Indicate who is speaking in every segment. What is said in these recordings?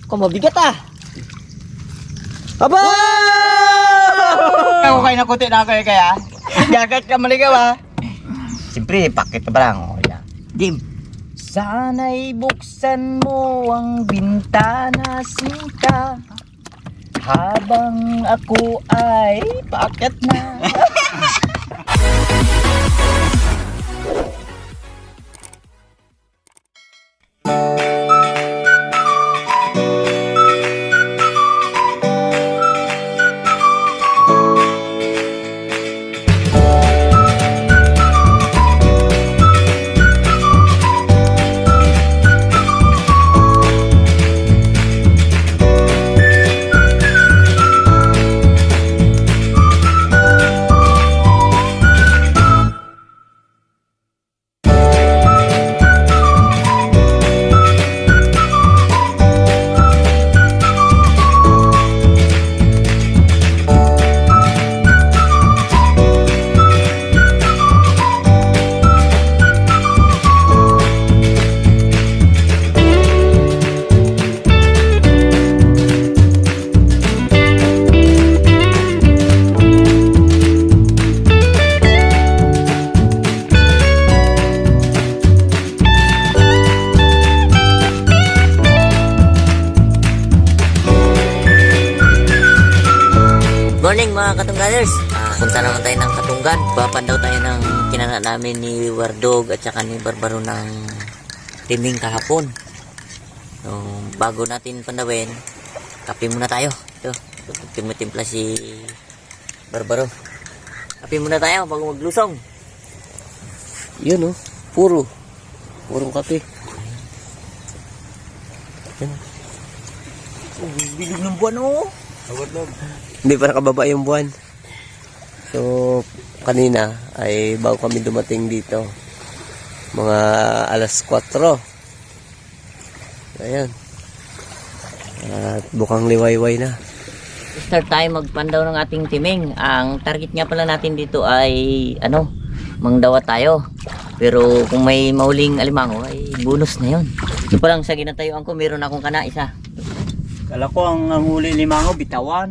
Speaker 1: Kung mabigat ah. Aba!
Speaker 2: Ako kayo nakuti na ako kaya. Gagat ka maligaw ah. Siyempre, pakit ka ba lang? Oh, yeah. Dim. Sana'y buksan mo ang bintana, sinta, habang ako ay paakyat na.
Speaker 1: Morning mga Katungganers. Punta naman tayo ng Katunggan. Bapan daw tayo ng kinana namin ni Wardog at saka ni Barbaro ng timing kahapon. So, bago natin pandawin, kape muna tayo. Ito, timutimpla si Barbaro. Kape muna tayo bago maglusong.
Speaker 3: Yun oh, purong kape.
Speaker 1: Bilog ng buwan oh.
Speaker 3: Hindi pa nakababa yung buwan. So, kanina ay bago kami dumating dito. Mga alas 4. Ayan. At bukang liwayway na.
Speaker 1: Start tayo magpandaw ng ating timing. Ang target nga pala natin dito ay mangdawa tayo. Pero kung may mauling alimango ay bonus na yun. Ito pa lang sa ginatayuan ko, meron akong kana isa.
Speaker 2: Kala ko ang huli limango, bitawan.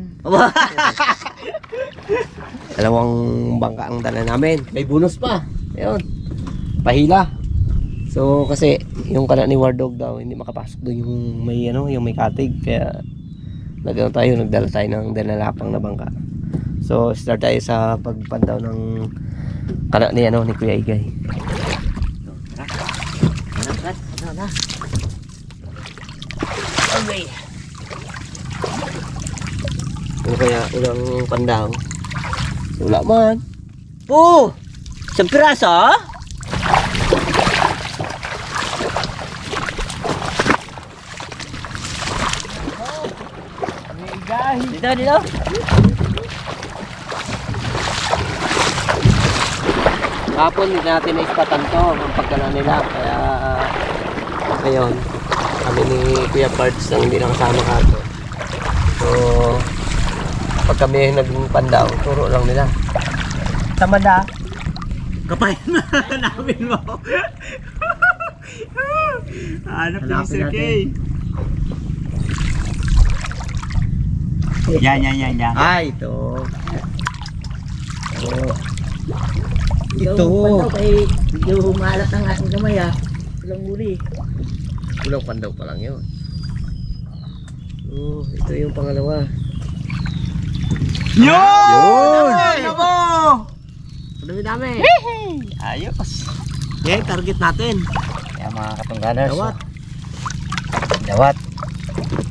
Speaker 3: Dalawang bangka ang dala namin. May bonus pa. Ayun. Pahila. So kasi yung kana ni Wardog daw hindi makapasok doon yung may katig, kaya nagdala tayo ng dalalapang na bangka. So start tayo sa pagpandaw ng kana ni Kuya Igay.
Speaker 1: Tara. Okay.
Speaker 3: Ano kaya ulang pandaw? Wala man.
Speaker 1: Oh! Isang piraso? Dito.
Speaker 3: Kapon hindi natin naispatan to ang pagkala nila, kaya ngayon kami ni Kuya Parts ang hindi nakasama kato. So pag kami nagpandaw, turo lang nila.
Speaker 2: Tamad ah. Kapay na namin mo. Hanap ni Sir Kay. Yan.
Speaker 3: Ay, ito. Oh. Ito.
Speaker 1: Pandaw kay medyo maalat ang ating kamay ah. Walang uli.
Speaker 3: Kulang pandaw pa lang yun. Oh, ito yung pangalawa.
Speaker 2: Yun! Ano mo?
Speaker 3: Dami.
Speaker 2: Ayos.
Speaker 3: Okay, target natin.
Speaker 2: Kaya mga Katungganers.
Speaker 3: Dawat.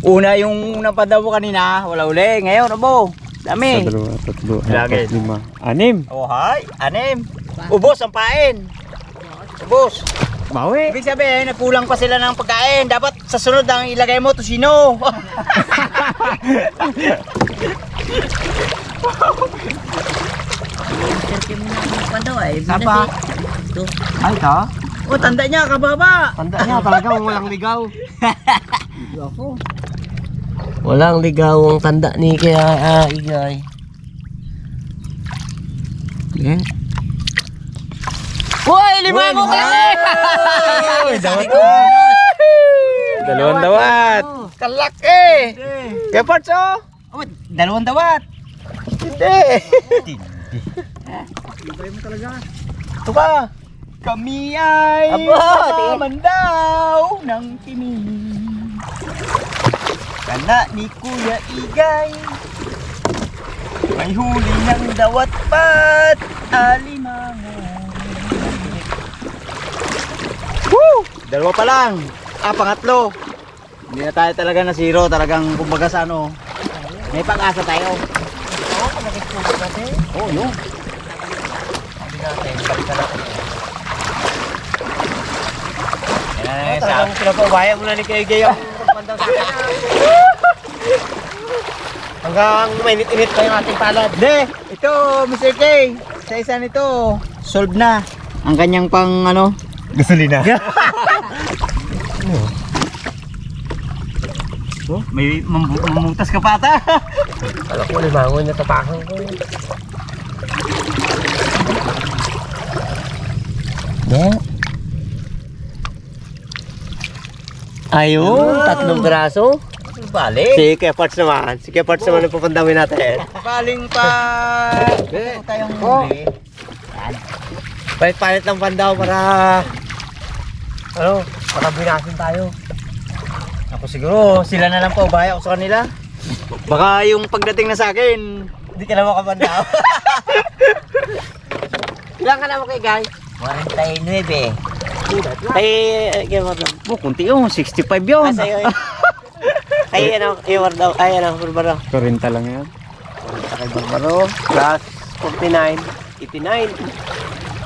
Speaker 2: Una yung napadaw ko kanina, wala uli. Ngayon, abo. Dami.
Speaker 4: 2, 3,
Speaker 2: Lagi.
Speaker 4: 4, 5, 6.
Speaker 2: Oh, hay. 6. Ubos ang pain. Ubos.
Speaker 4: Bawi.
Speaker 2: Ibig sabihin, nagkulang pa sila ng pagkain. Dapat sa sunod ang ilagay mo, tosino.
Speaker 1: Sirke mo na ang pandaw ay.
Speaker 2: Apa?
Speaker 1: Ito.
Speaker 2: Ay, ito? Oh, tanda niya, kababa.
Speaker 3: Tanda niya, talagang walang ligaw. Walang ligaw ang tanda ni Kuya Igay.
Speaker 4: Okay.
Speaker 1: Uy, limango kasi!
Speaker 2: Dalawang dawat. Napakalaki! Kaya parts oh! Oh, dalawang dawat! Hindi! Hindi. Ibay mo talaga. Ito ka! Kami ay mandaw ng tinig. Kana ni Kuya Igay, may huli ng dawat pat alimango. Woo! Dalawa pa lang. Pangatlo. Hindi na tayo talaga na zero. Talagang kumbaga sa ano. May pag-asa tayo. Oo, pag-asa natin. Oo, yun. Sabi natin, balik na natin. Talagang pinapabaya mo na ni Kuya Igay ang pagpandaw sa akin. Hanggang mainit-init pa yung ating palad. Hindi, ito Mr. K. Sa isa nito, solve na. Ang kanyang pang ano, gasolina. Oh, may mamutas ka pa ata.
Speaker 3: Alam ko, limangon na tapakan ko.
Speaker 2: Yeah.
Speaker 3: Ayun, tatlong piraso.
Speaker 2: Balik.
Speaker 3: Si Keparts naman. Si Keparts naman ang papandawin natin.
Speaker 2: Baling pa. Ito tayong huli.
Speaker 3: Palit-palit ng pandaw para para binasin tayo.
Speaker 2: Ako siguro, sila na lang pa ubaya ako sa kanila. Baka yung pagdating na sa akin, hindi ka na makapandaw.
Speaker 3: Ilan ka naman kay Guy?
Speaker 2: 49.
Speaker 3: Kay Keparts.
Speaker 2: Kunti yung 65 yun.
Speaker 3: Sa'yo eh. Ay, Barbaro. Ay, Barbaro.
Speaker 4: 40 lang yan.
Speaker 3: Kay Barbaro. Plus 49. 89.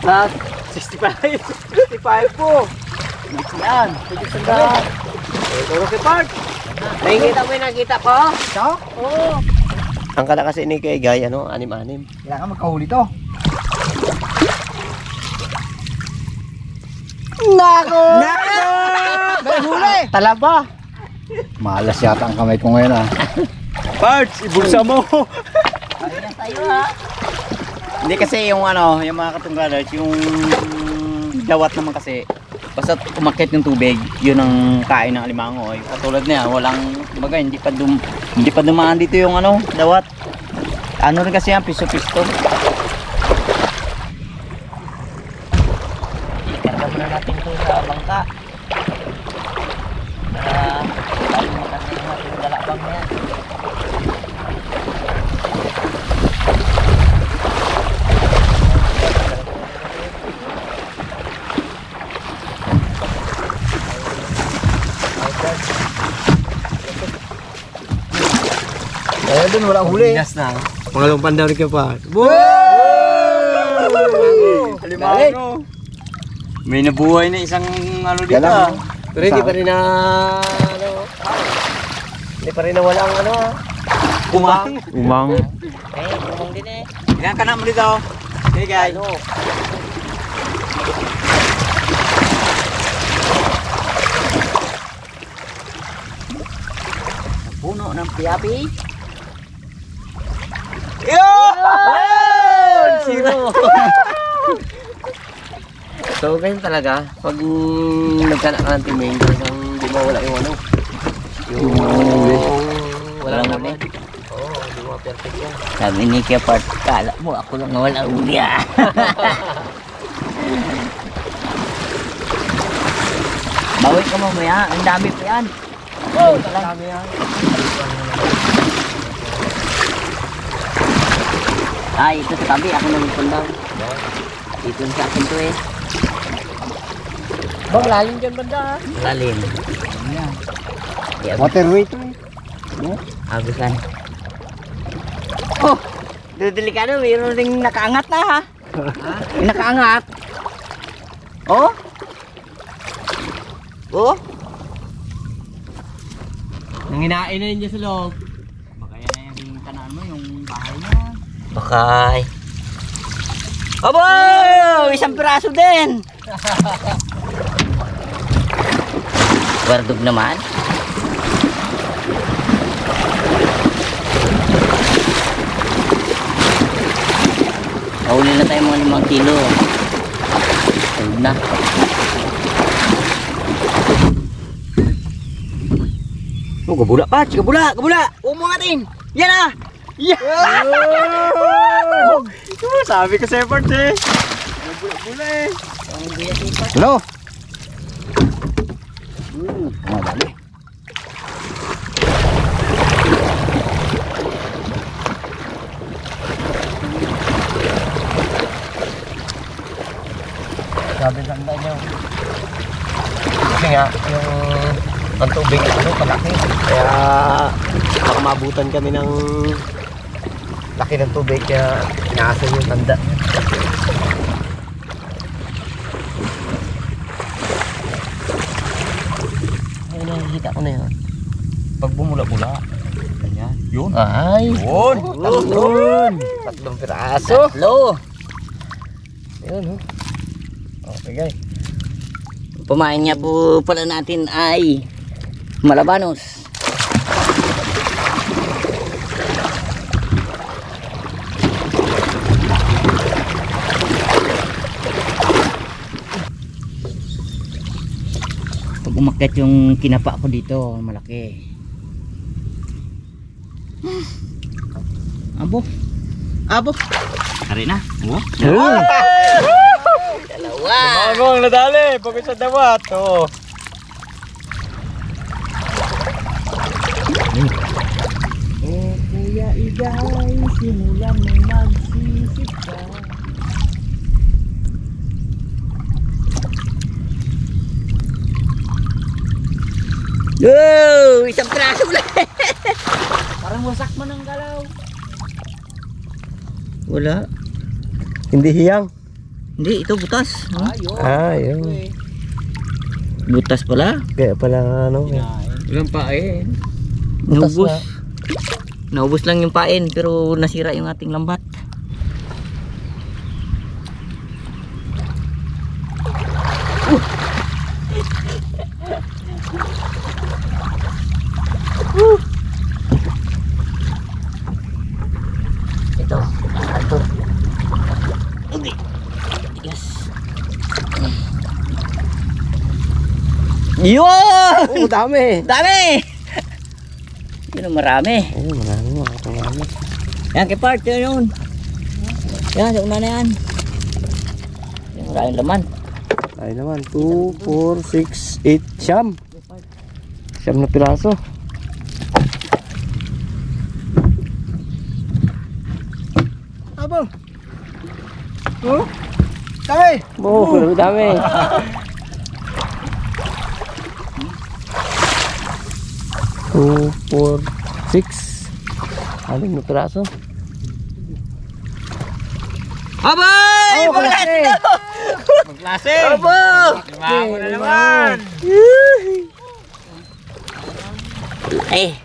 Speaker 3: Plus 65. 65 po.
Speaker 2: Yan.
Speaker 3: Sige sandaan. Turo kay Park. Nakikita mo yung nakita ko?
Speaker 2: Ito?
Speaker 3: Oo. Ang kala kasi ni kay Guy, anim-anim.
Speaker 2: Kailangan magkahuli to. Nako! Nako! May huli!
Speaker 3: Talaba.
Speaker 2: Malas yata ang kamay ko ngayon Parts, ibulsa mo!
Speaker 1: Ayun tayo ha.
Speaker 2: Hindi kasi yung yung mga katunggalas, yung dawat naman kasi, basta umakyat yung tubig, yun ang kain ng alimango. Katulad niya, walang, kumbaga, hindi pa dumaan dito yung dawat. Ano rin kasi yan, piso-pisto.
Speaker 1: Ikarga muna natin ito sa bangka. Para tayo makasaya natin yung galakbang na yan.
Speaker 2: Kaya dun, walang huli.
Speaker 3: Yes na. Pangalawang pandaw ni Keparts.
Speaker 2: Alimango! May nabuhay na isang dito
Speaker 3: Pero hindi pa rin na hindi pa rin na walang
Speaker 2: Kumang.
Speaker 4: Umang.
Speaker 1: Kumang din eh.
Speaker 2: Ilan ka na mo dito? Hey guys.
Speaker 1: Puno ng piyapi.
Speaker 2: Yun!
Speaker 3: Zero. So ganyan talaga, pag nagkana ka ng timing, talagang hindi mawala yung
Speaker 1: Walang huli.
Speaker 3: Oo, hindi mo perfect yan.
Speaker 1: Sabi ni Keparts, kala mo ako lang na walang huli ah. Bawi ka mamaya, ang dami pa yan.
Speaker 3: Oo, dami yan.
Speaker 1: Ay, ito sa tabi, ako nang pundaw. Dito sa akin to eh.
Speaker 3: Bang, lalim dyan banda ha?
Speaker 1: Lalim. Yan.
Speaker 2: Waterway to
Speaker 1: Agusan. Oh! Delikado, mayroon ring nakaangat na ha. May nakaangat. Oh! Oh!
Speaker 3: Nanginain na yun dyan sa loob.
Speaker 2: Baka yan yung tanaan mo, yung bahay niya.
Speaker 1: Bakay. Abo! Isang piraso din. Bardog naman. Mahuli na tayo mga 5 kilo. Ayun na.
Speaker 2: Oh, gabula pa, gabula, gabula. Umo natin. Yan ah. Yeah.
Speaker 4: Sabi ko sa effort eh. Bula eh.
Speaker 3: Hello?
Speaker 2: Dali.
Speaker 3: Sabi ng niyo. Kasi nga, yung pantubig, palaki. Kaya, baka mabutan kami ng laki ng tubig, kaya inaasan yung tanda. Ay, nakikita ko na yun.
Speaker 2: Pag bumula-bula. Ganyan. Yun.
Speaker 3: Ay!
Speaker 2: Yun.
Speaker 3: Yun! Tatlong piraso.
Speaker 1: Tatlo.
Speaker 3: Ayun, oh. Okay, guys.
Speaker 1: Pumain niya po pala natin ay malabanos. Pag umakyat yung kinapa ko dito, malaki. Abo. Abo. Kari na. Oh. Dalawa.
Speaker 4: Bago ang nadali. Pagod sa dawat. Oh.
Speaker 1: Kuya Igay, simulan mo magsisika. Yo! Isang piraso ulit! Parang wasak mo ng galaw. Wala.
Speaker 3: Hindi hiyang.
Speaker 1: Hindi, ito butas.
Speaker 3: Yun.
Speaker 1: Butas pala.
Speaker 3: Kaya pala, ano.
Speaker 4: Walang pain.
Speaker 3: Butas
Speaker 1: Naubos.
Speaker 3: na.
Speaker 1: Naubos lang yung pain pero nasira yung ating lambat. Ito. Ito. Okay. Yes. Yun!
Speaker 3: Oh, dami.
Speaker 1: Dami! Yun ang marami.
Speaker 3: Ayun, marami.
Speaker 1: Yan, kay part, yun. Yan, sa una na yan. Yung maraming laman.
Speaker 3: Ay naman, 2, 4, 6, 8, siyam. Siyam na piraso.
Speaker 2: Abo. Oh. Tay.
Speaker 3: Oh, dami. 2, 4, 6. Aling na piraso.
Speaker 1: Abay!
Speaker 3: Oh, malaki.
Speaker 4: Magklase.
Speaker 1: Abo!
Speaker 4: Limango na naman.
Speaker 1: Eh.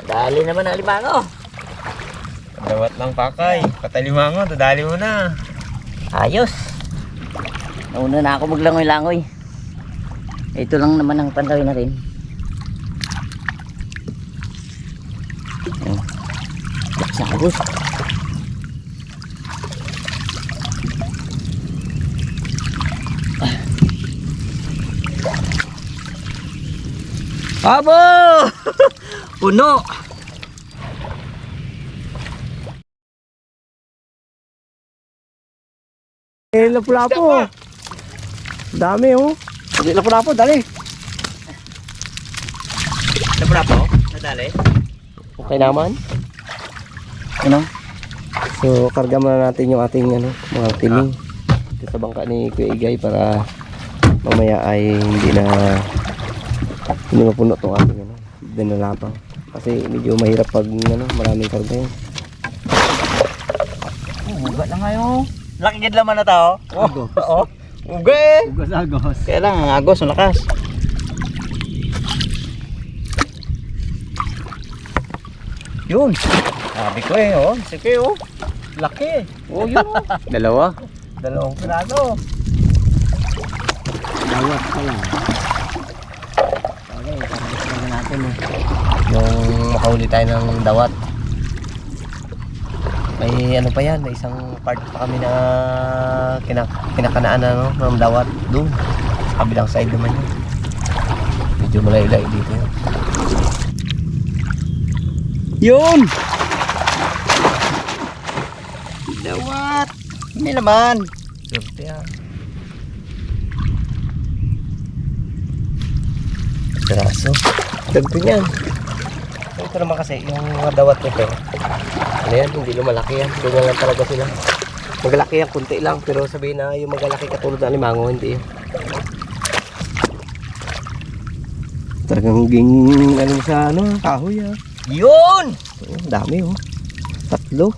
Speaker 1: Dali naman ang limango.
Speaker 4: Dawat lang pakay. Patay limango. Dadali mo na.
Speaker 1: Ayos. Nauna na ako maglangoy-langoy. Ito lang naman ang pandawi na rin. Sa agos. Abo! Puno!
Speaker 3: Lapu-lapu. Dami, oh. Hindi lapu-lapu, dali.
Speaker 2: Napura po. Nadali.
Speaker 3: Okay naman.
Speaker 1: Ano?
Speaker 3: So, karga muna natin yung ating mga tiling dito sa bangka ni Kuya Igay para mamaya ay hindi mapuno itong ating dinalapang. Kasi medyo mahirap pag maraming karga yun.
Speaker 2: Uga na ngayon. Laki gid laman na tao. Oo. Uga eh.
Speaker 4: Agos.
Speaker 2: Kaya lang ang agos, ang lakas. Yun. Sabi ko eh, oh. Sige oh. Laki. Oh, yun.
Speaker 3: Dalawa.
Speaker 2: Dalawang piraso.
Speaker 3: Dawat pala. Okay, karga natin yung makahuli tayo ng dawat. May pa yan, may isang part pa kami na kinakanaan ng dawat doon. Sa kabilang side naman yun. Medyo malay-lay dito.
Speaker 2: Yun! Dawat! Hindi naman.
Speaker 3: Swerte ah. Piraso. Dagto niyan. Ito naman kasi, yung mga dawat nito, ano yan, hindi lumalaki yan. Ganyan lang talaga sila. Magalaki yan, kunti lang. Pero sabihin na yung magalaki katulad ng alimango, hindi yan. Talagang ging, ano sa ano, kahoy ah.
Speaker 2: Yun!
Speaker 3: Oo, dami oh. 3. 1,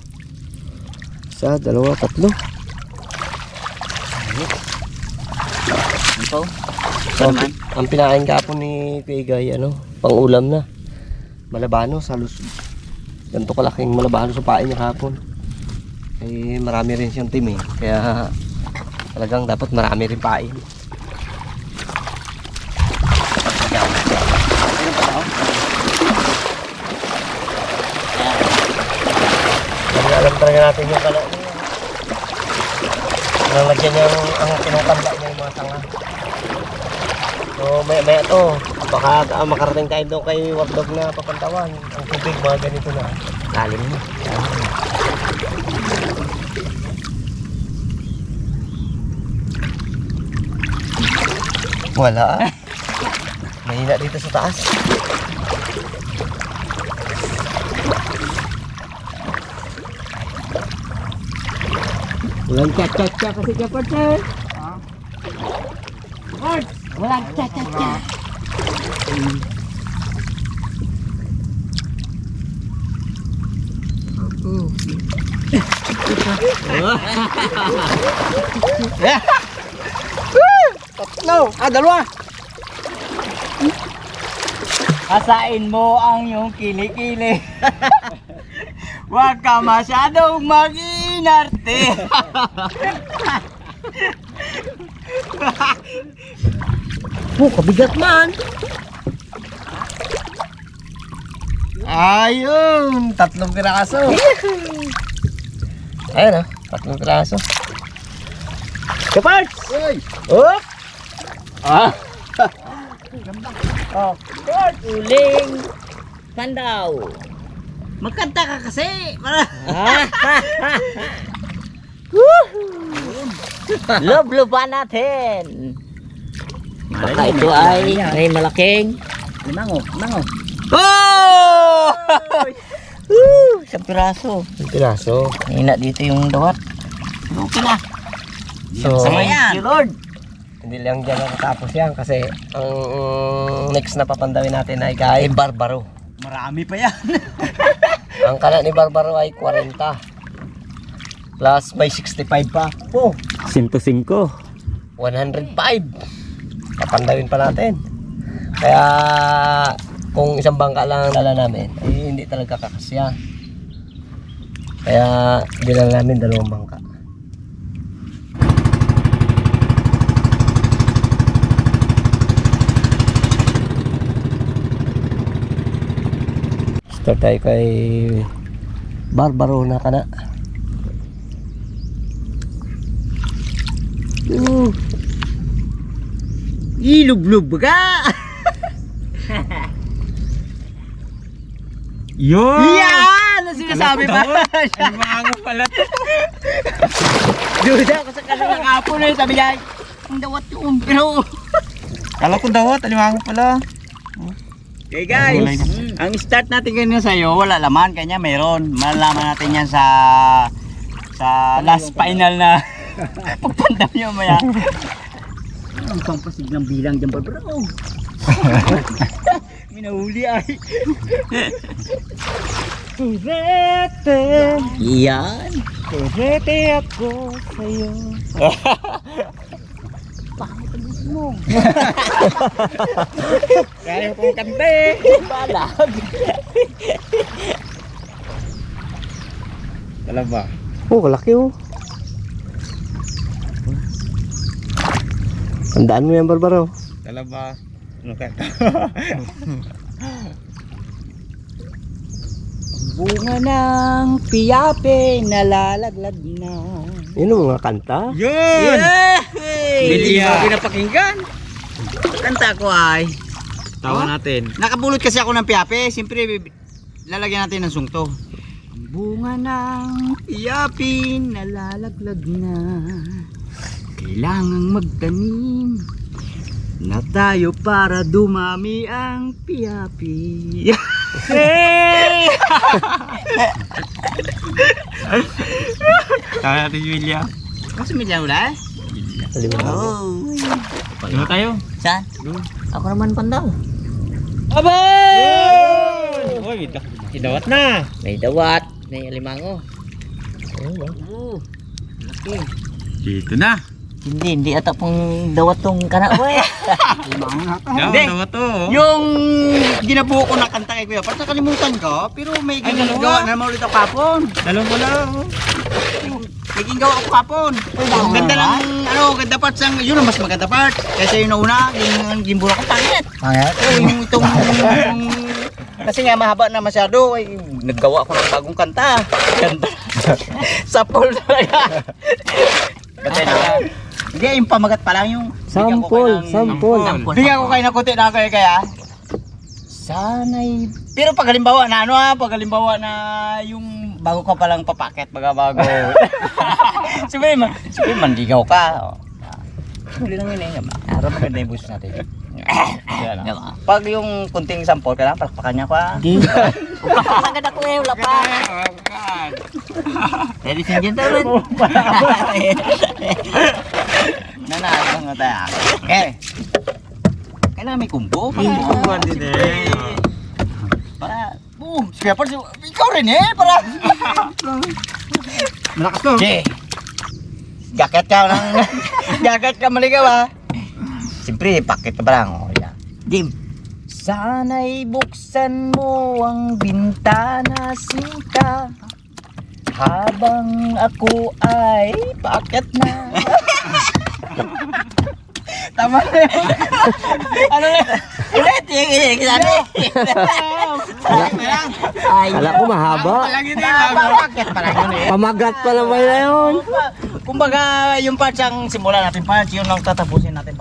Speaker 3: 2, 3.
Speaker 2: Ito?
Speaker 3: So, ang pinain kapon ni Pigay, ano, pang-ulam na. Malabano sa lusog. Ganito kalaking malabano sa pain niya kapon. Eh, marami rin siyang team eh. Kaya talagang dapat marami rin pain. Alam talaga natin yung kala niya. Nalagyan niya ang tinutanda niya yung mga tanga. So maya to, baka makarating tayo doon kay Wardog na Papantawan. Ang tubig mga ganito na. Lalim na. Wala ah. Mahina dito sa taas. Walang cha-cha-cha kasi kapag sir. Walang cha-cha-cha.
Speaker 2: No! Dalawa! Asain mo ang iyong kilikili. Huwag ka masyadong mag-inarte.
Speaker 3: Kabigat man. Ayun, 3 piraso. Ayun ah, 3 piraso.
Speaker 2: Kaparts!
Speaker 3: Oh!
Speaker 2: Ah! Oh, Kurt, uling pandaw. Magkanta ka kasi. Love-luban natin. Baka ito ay may malaking mango. Oh! Isang piraso.
Speaker 3: 1 piraso.
Speaker 2: Hina dito yung dawat. Okay na.
Speaker 3: So,
Speaker 2: Thank you, Lord.
Speaker 3: hindi lang dyan nakatapos yan kasi ang next na papandawin natin ay kay Barbaro.
Speaker 2: Marami pa yan.
Speaker 3: Ang kala ni Barbaro ay 40 plus may 65 pa. Oh,
Speaker 1: 105.
Speaker 3: 105. Papandawin pa natin. Kaya kung isang bangka lang ang dala namin ay hindi talaga kakasya. Kaya bilang namin 2 bangka. Start tayo kay Barbaro na kana.
Speaker 2: Ilub-lub ka.
Speaker 4: Yun!
Speaker 2: Yan! Ang sinasabi ba?
Speaker 4: Alimango pala.
Speaker 2: Duda ako sa kanila kapon na sabi niya, ang dawat yun. Pero,
Speaker 4: Kala ko dawat, alimango pala.
Speaker 2: okay guys, ang start natin kanina sa'yo, wala laman. Kanya meron. Malalaman natin yan sa last final na pagpandam nyo maya. Ang pampasig ng bilang dyan bro. Minahuli ay. Kurete. Yan. Kurete ako sa'yo. Mo. Kaya kong kante. Balag.
Speaker 4: Talaba.
Speaker 3: Oh, kalaki oh. Tandaan mo yan, Barbaro.
Speaker 4: Talaba. Ano ka?
Speaker 2: Bunga ng piyape nalalaglag na.
Speaker 3: Yun ang mga kanta.
Speaker 4: Yun!
Speaker 2: Hindi
Speaker 4: Bilya.
Speaker 2: mo pinapakinggan. Kanta ko ay
Speaker 4: Tawa natin.
Speaker 2: Nakabulot kasi ako ng piyapi. Siyempre, lalagyan natin ng sungto. Ang bunga ng piyapi nalalaglag na. Kailangang magtanim na tayo para dumami ang piyapi.
Speaker 4: Tawa natin, William.
Speaker 2: Kasi milyan wala eh. Oh.
Speaker 4: Ano tayo?
Speaker 1: Saan? Ako naman pandaw.
Speaker 4: Abay! Uy, idawat na.
Speaker 1: May dawat, may alimango.
Speaker 2: Oh. Laki.
Speaker 4: Dito na.
Speaker 1: Hindi ata pong dawat tong kana ko eh.
Speaker 2: Hindi.
Speaker 4: Dawat to.
Speaker 2: Yung ginabuo ko na kanta kay Kuya, parang nakalimutan ko, pero may ginagawa na naman ulit ako kapon.
Speaker 4: Dalawang ko lang.
Speaker 2: May ginagawa ako kapon. Ganda lang, ganda part sang, yun ang mas maganda part. Kaysa yung nauna, yung gimbura ko pangit.
Speaker 1: Pangit?
Speaker 2: Yung itong, kasi nga mahaba na masyado, ay, naggawa ko ng bagong kanta. Ganda. Sapol talaga. Batay na. Hindi, yung pamagat pa lang yung...
Speaker 3: Sample.
Speaker 2: Bigyan ko kayo ng kunti na kaya. Sana'y... Pero pag halimbawa na pag halimbawa na yung bago ka palang papaket, bago. Sabi mandigaw ka. Huli lang yun eh. Para maganda yung bus natin. Yan, pag yung kunting sample ka lang, palakpakan niya ko ah.
Speaker 1: Maganda ko eh, wala pa.
Speaker 2: Ladies and gentlemen. Nanalo nga tayo. Kailangan may kumpo.
Speaker 4: Kumpuan din eh.
Speaker 2: Para, sige pa, ikaw rin eh, para.
Speaker 4: Malakas to.
Speaker 2: Okay. Gakat ka maligaw ah. Siyempre, pakit ka pa lang. Oh, yeah. Dim. Sana'y buksan mo ang bintana, sinta, habang ako ay pakit na. Tama na yun. Ano na? Ulit, yung
Speaker 3: Kala ko mahaba.
Speaker 2: pakit pa lang yun eh.
Speaker 3: Pamagat pa naman na yun.
Speaker 2: Kumbaga, yung parts ang simulan natin parts, yun ang tatapusin natin.